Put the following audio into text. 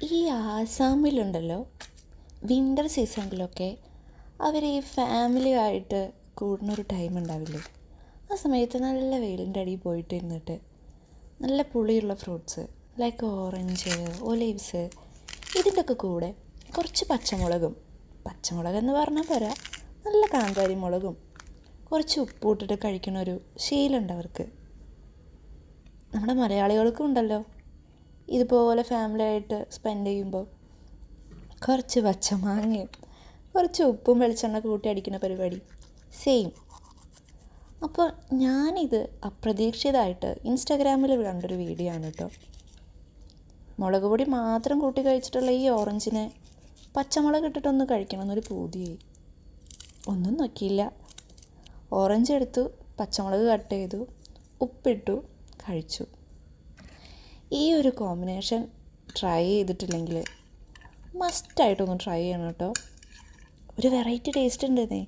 ഈ ആസാമിലുണ്ടല്ലോ വിൻ്റർ സീസണിലൊക്കെ അവർ ഈ ഫാമിലി ആയിട്ട് കൂടുന്നൊരു ടൈം ഉണ്ടാവില്ലേ? ആ സമയത്ത് നല്ല വെയിലിൻ്റെ അടിയിൽ പോയിട്ട് ഇരുന്നിട്ട് നല്ല പുളിയുള്ള ഫ്രൂട്ട്സ് ലൈക്ക് ഓറഞ്ച്, ഒലീവ്സ് ഇതിൻ്റെയൊക്കെ കൂടെ കുറച്ച് പച്ചമുളകെന്ന് പറഞ്ഞാൽ പോരാ, നല്ല കാന്താരി മുളകും കുറച്ച് ഉപ്പ് ഇട്ടിട്ട് കഴിക്കുന്ന ഒരു ശീലമുണ്ട് അവർക്ക്. നമ്മുടെ മലയാളികൾക്കും ഉണ്ടല്ലോ ഇതുപോലെ ഫാമിലി ആയിട്ട് സ്പെൻഡ് ചെയ്യുമ്പോൾ കുറച്ച് പച്ചമാങ്ങയും കുറച്ച് ഉപ്പും വെളിച്ചെണ്ണ കൂട്ടി അടിക്കുന്ന പരിപാടി സെയിം. അപ്പോൾ ഞാനിത് അപ്രതീക്ഷിതമായിട്ട് ഇൻസ്റ്റാഗ്രാമിൽ കണ്ടൊരു വീഡിയോ ആണ് കേട്ടോ. മുളക് പൊടി മാത്രം കൂട്ടി കഴിച്ചിട്ടുള്ള ഈ ഓറഞ്ചിനെ പച്ചമുളക് ഇട്ടിട്ടൊന്ന് കഴിക്കണമെന്നൊരു പൂതിയായി. ഒന്നും നോക്കിയില്ല, ഓറഞ്ച് എടുത്തു, പച്ചമുളക് കട്ട് ചെയ്തു, ഉപ്പിട്ടു, കഴിച്ചു. ഈ ഒരു കോമ്പിനേഷൻ ട്രൈ ചെയ്തിട്ടില്ലെങ്കിൽ മസ്റ്റായിട്ടൊന്ന് ട്രൈ ചെയ്യണം കേട്ടോ. ഒരു വെറൈറ്റി ടേസ്റ്റ് ഉണ്ടെന്നേ.